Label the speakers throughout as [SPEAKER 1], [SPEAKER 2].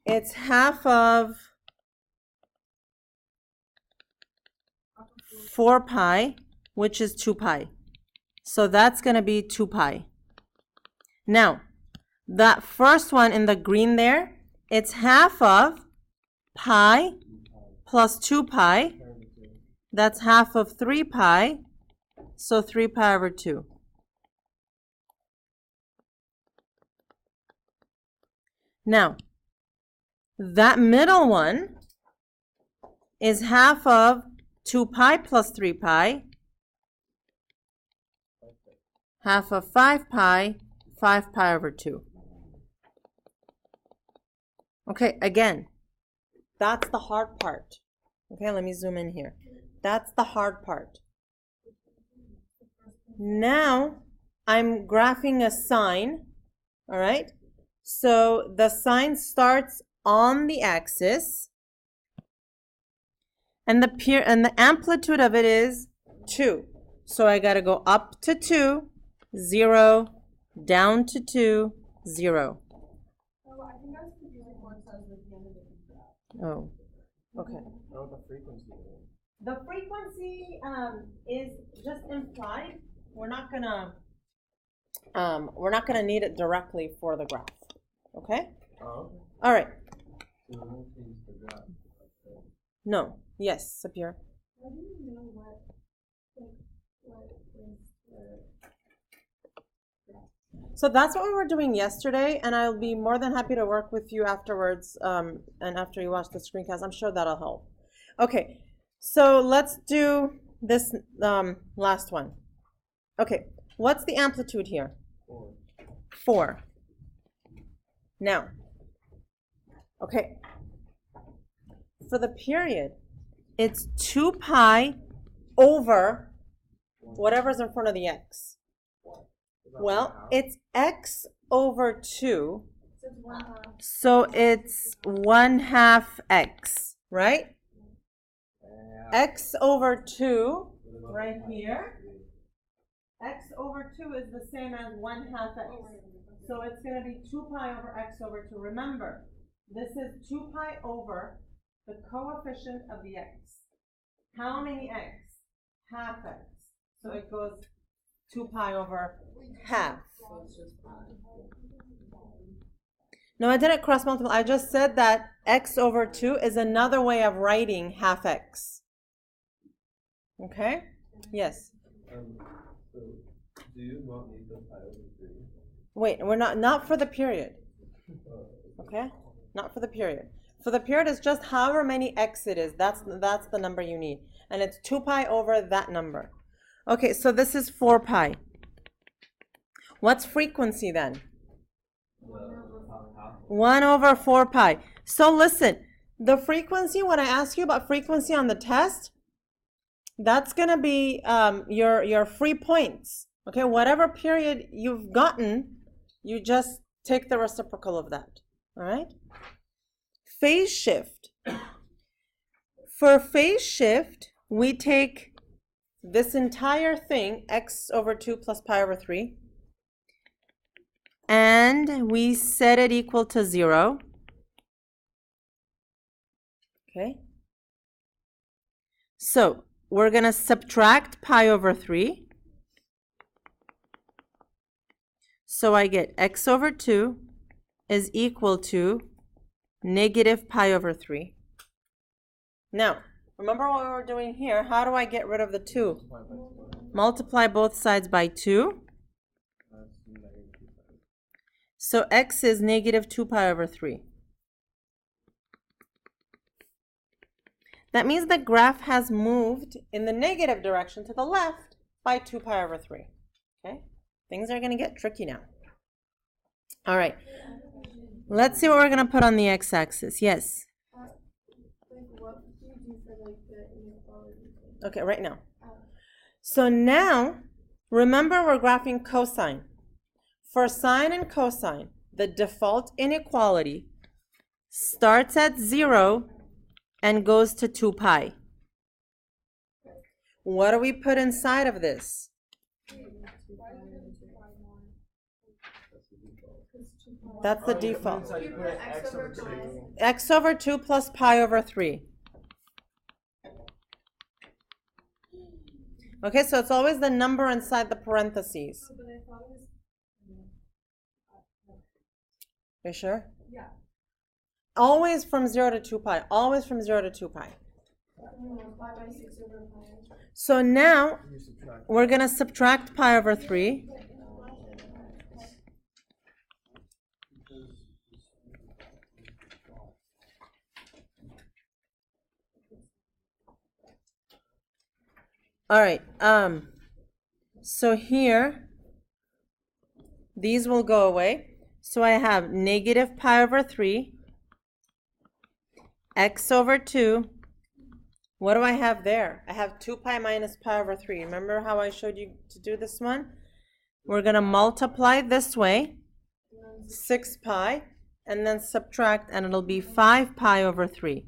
[SPEAKER 1] it's half of 4 pi, which is 2 pi. So that's going to be 2 pi. Now, that first one in the green there, it's half of pi plus 2 pi. That's half of 3 pi. So 3 pi over 2. Now, that middle one is half of 2 pi plus 3 pi, half of 5 pi, 5 pi over 2. Okay, again, that's the hard part. Okay, let me zoom in here. That's the hard part. Now, I'm graphing a sine, all right? So the sine starts on the axis, and the amplitude of it is 2. So I got to go up to 2, 0, down to 2, 0. Oh, okay. The frequency is just implied. We're not gonna need it directly for the graph. Okay? All right. No. Yes, Sapir. How do you know what So that's what we were doing yesterday, and I'll be more than happy to work with you afterwards, and after you watch the screencast. I'm sure that'll help. Okay, so let's do this last one. Okay, what's the amplitude here? 4. Now, okay, for the period, it's 2 pi over whatever's in front of the x. Well, it's x over 2, so it's 1/2 x, right? X over 2, right here. X over 2 is the same as 1/2 x. So it's going to be 2 pi over x over 2. Remember, this is 2 pi over the coefficient of the x. How many x? Half x. So it goes 2 pi over half. No, I didn't cross multiply. I just said that x over 2 is another way of writing half x. Okay? Yes.
[SPEAKER 2] So do you not need the pi over 3?
[SPEAKER 1] Wait, we're not for the period. Okay? Not for the period. For the period, it's just however many x it is. That's the number you need. And it's 2 pi over that number. Okay, so this is 4 pi. What's frequency then? 1 over 4 pi. So listen, the frequency, when I ask you about frequency on the test, that's going to be your free points. Okay, whatever period you've gotten, you just take the reciprocal of that. All right? Phase shift. For phase shift, we take this entire thing, x over 2 plus pi over 3, and we set it equal to 0. Okay? So we're going to subtract pi over 3. So I get x over 2 is equal to negative pi over 3. Now, remember what we were doing here. How do I get rid of the 2? Multiply both sides by 2. So x is negative 2 pi over 3. That means the graph has moved in the negative direction to the left by 2 pi over 3. Okay? Things are going to get tricky now. All right. Let's see what we're going to put on the x-axis. Yes? Okay, right now. So now, remember we're graphing cosine. For sine and cosine, the default inequality starts at 0 and goes to 2 pi. What do we put inside of this? That's the default.
[SPEAKER 2] So you put x over 2.
[SPEAKER 1] X over 2 plus pi over 3. Okay, so it's always the number inside the parentheses.
[SPEAKER 3] But I thought it was.
[SPEAKER 1] You sure?
[SPEAKER 3] Yeah.
[SPEAKER 1] Always from 0 to 2 pi. Always from 0 to 2 pi.
[SPEAKER 3] 5/6 over pi.
[SPEAKER 1] So now we're going to subtract pi over 3. All right. So here, these will go away. So I have negative pi over 3, x over 2. What do I have there? I have 2 pi minus pi over 3. Remember how I showed you to do this one? We're going to multiply this way, 6 pi, and then subtract, and it'll be 5 pi over 3.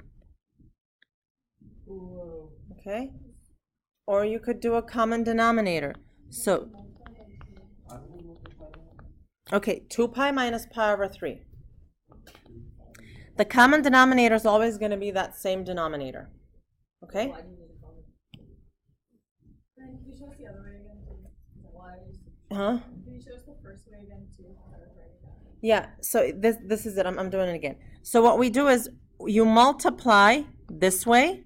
[SPEAKER 1] Okay? Or you could do a common denominator. So, okay, 2 pi minus pi over 3. The common denominator is always going to be that same denominator. Okay?
[SPEAKER 3] Can you show us the other way again too?
[SPEAKER 1] Huh?
[SPEAKER 3] Can you show us the first way again too?
[SPEAKER 1] Yeah, so this is it. I'm doing it again. So what we do is you multiply this way.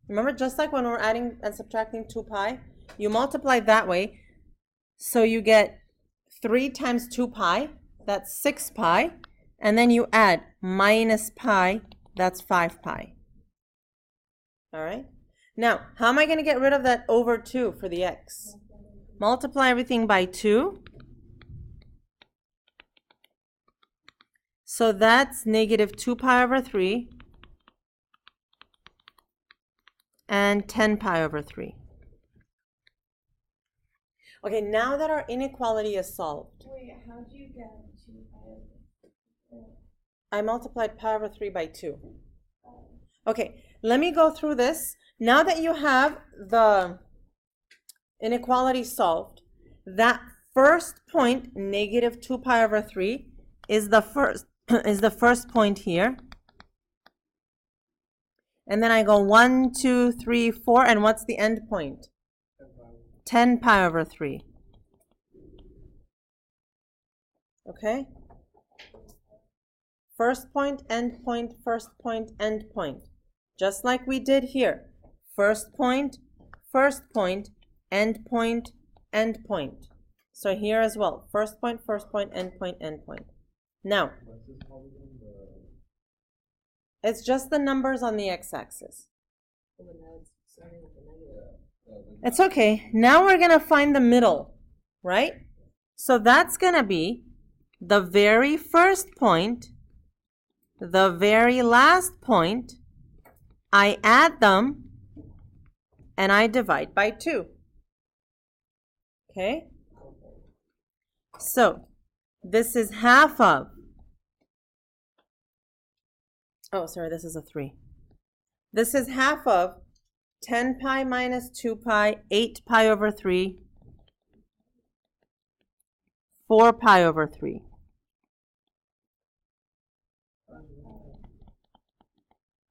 [SPEAKER 1] Remember, just like when we're adding and subtracting 2 pi, you multiply that way. So you get 3 times 2 pi, that's 6 pi. And then you add minus pi, that's 5 pi. All right? Now, how am I going to get rid of that over 2 for the x? Multiply everything by 2. So that's negative 2 pi over 3 and 10 pi over 3. Okay, now that our inequality is solved.
[SPEAKER 3] Wait, how do you get 2 pi?
[SPEAKER 1] I multiplied pi over 3 by 2. Okay, let me go through this. Now that you have the inequality solved, that first point, negative 2 pi over 3, is the first point here. And then I go 1, 2, 3, 4, and what's the end point? 10 pi over 3. Okay? First point, end point, first point, end point. Just like we did here. First point, end point, end point. So here as well. First point, end point, end point. Now, it's just the numbers on the x-axis. It's okay. Now we're going to find the middle, right? So that's going to be the very first point, the very last point. I add them, and I divide by 2. Okay? So, this is half of, oh, sorry, this is a 3. This is half of 10 pi minus 2 pi, 8 pi over 3, 4 pi over 3.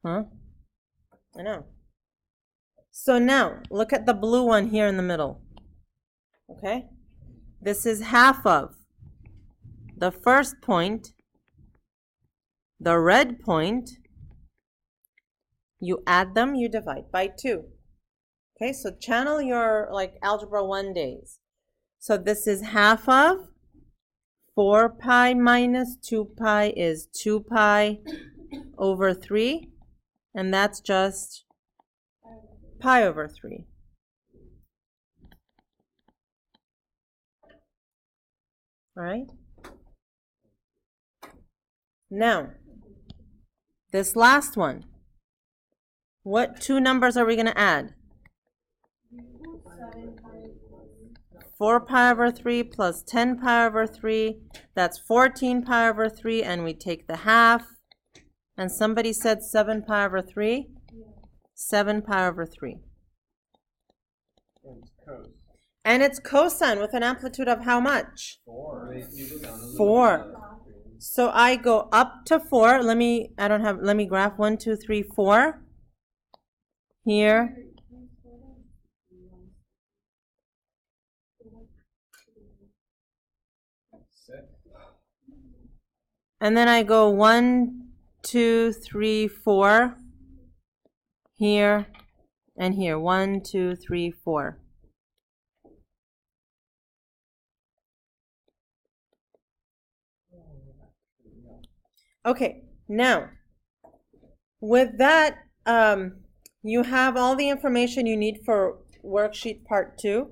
[SPEAKER 1] Huh? I know. So now, look at the blue one here in the middle. Okay? This is half of the first point, the red point. You add them, you divide by 2. Okay, so channel your like algebra 1 days. So this is half of 4 pi minus 2 pi is 2 pi over 3. And that's just pi over 3. All right? Now, this last one. What 2 numbers are we going to add? 4 pi over 3 plus 10 pi over 3. That's 14 pi over 3, and we take the half. And somebody said 7 pi over 3? 7 pi over 3. And it's cosine with an amplitude of how much?
[SPEAKER 2] 4.
[SPEAKER 1] 4. So I go up to 4. Let me graph 1, 2, 3, 4. Here. And then I go 1, 2, 3, 4. Here and here. 1, 2, 3, 4. Okay, now with that, you have all the information you need for worksheet part 2.